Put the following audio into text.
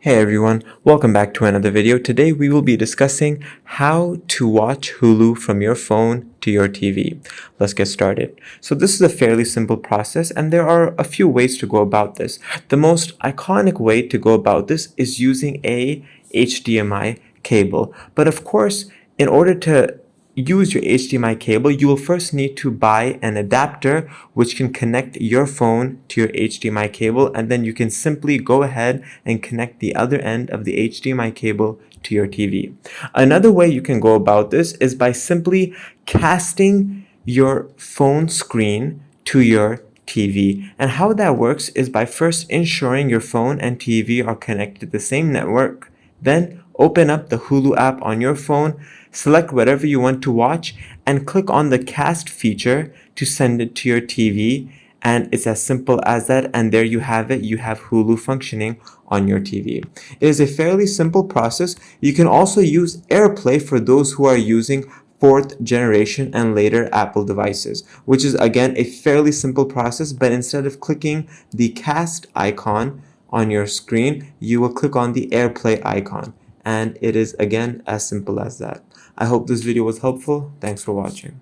Hey everyone, welcome back to another video. Today we will be discussing how to watch Hulu from your phone to your TV. Let's get started. So this is a fairly simple process and there are a few ways to go about this. The most iconic way to go about this is using a HDMI cable. But of course, in order to use your HDMI cable, you will first need to buy an adapter which can connect your phone to your HDMI cable, and then you can simply go ahead and connect the other end of the HDMI cable to your TV. Another way you can go about this is by simply casting your phone screen to your TV. And how that works is by first ensuring your phone and TV are connected to the same network. Then open up the Hulu app on your phone, select whatever you want to watch, and click on the cast feature to send it to your TV. And it's as simple as that. And there you have it. You have Hulu functioning on your TV. It is a fairly simple process. You can also use AirPlay for those who are using fourth generation and later Apple devices, which is again a fairly simple process, but instead of clicking the cast icon on your screen, you will click on the AirPlay icon. And it is again as simple as that. I hope this video was helpful. Thanks for watching.